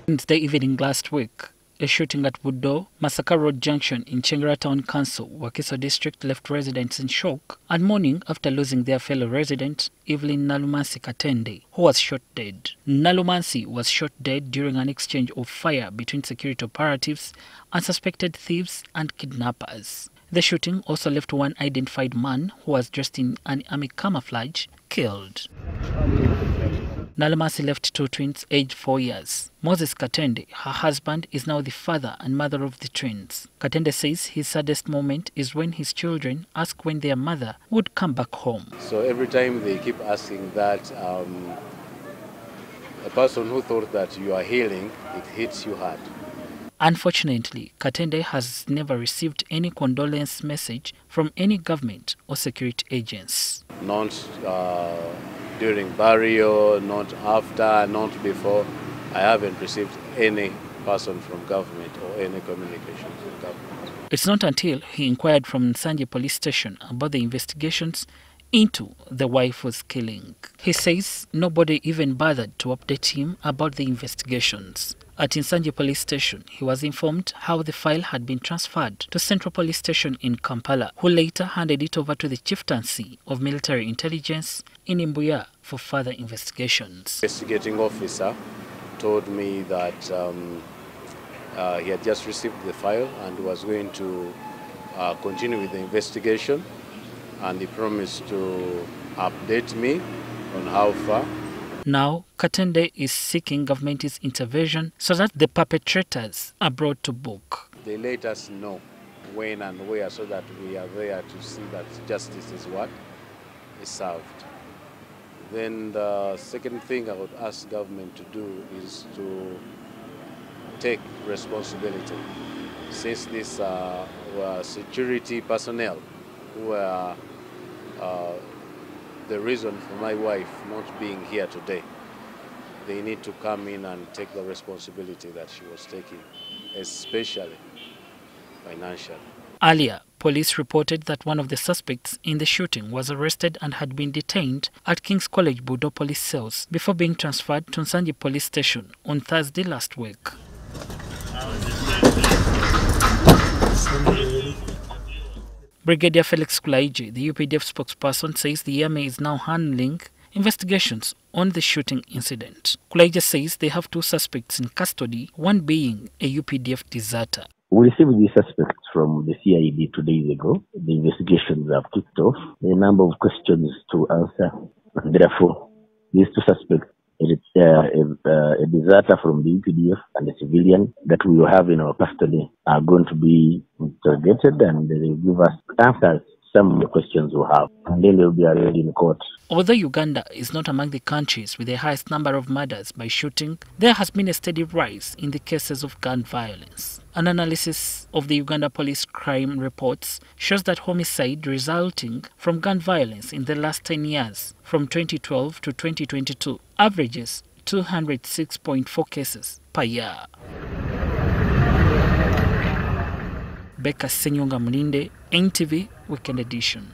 Wednesday evening last week, a shooting at Buddo Masaka Road junction in Chengera Town Council, Wakiso District, left residents in shock and mourning after losing their fellow resident, Evelyn Nalumansi Katende, who was shot dead. Nalumansi was shot dead during an exchange of fire between security operatives and suspected thieves and kidnappers. The shooting also left one identified man who was dressed in an army camouflage killed. Nalumansi left two twins aged 4 years. Moses Katende, her husband, is now the father and mother of the twins. Katende says his saddest moment is when his children ask when their mother would come back home. So every time they keep asking that, a person who thought that you are healing, it hits you hard. Unfortunately, Katende has never received any condolence message from any government or security agents. Not during burial, not after, not before. I haven't received any person from government or any communication from government. It's not until he inquired from Nsanje police station about the investigations into the wife's killing. He says nobody even bothered to update him about the investigations. At Nsanje police station, he was informed how the file had been transferred to Central Police Station in Kampala, who later handed it over to the Chieftaincy of Military Intelligence in Mbuya for further investigations. The investigating officer told me that he had just received the file and was going to continue with the investigation, and he promised to update me on how far. Now, Katende is seeking government's intervention so that the perpetrators are brought to book. They let us know when and where so that we are there to see that justice is what is served. Then the second thing I would ask government to do is to take responsibility. Since these were security personnel who were the reason for my wife not being here today, they need to come in and take the responsibility that she was taking, especially financially. Earlier, police reported that one of the suspects in the shooting was arrested and had been detained at King's College Buddo police cells before being transferred to Nsanje police station on Thursday last week. Brigadier Felix Kulayigye, the UPDF spokesperson, says the army is now handling investigations on the shooting incident. Kulayigye says they have two suspects in custody, one being a UPDF deserter. We received the suspects from the CID 2 days ago. The investigations have kicked off. A number of questions to answer. Therefore, these two suspects, a deserter from the UPDF and a civilian that we will have in our custody, are going to be interrogated, and they will give us answers to some of the questions we have, and then they will be arraigned in court. Although Uganda is not among the countries with the highest number of murders by shooting, there has been a steady rise in the cases of gun violence. An analysis of the Uganda police crime reports shows that homicide resulting from gun violence in the last 10 years, from 2012 to 2022, averages 206.4 cases per year. Becca Senyonga Mulinde, NTV Weekend Edition.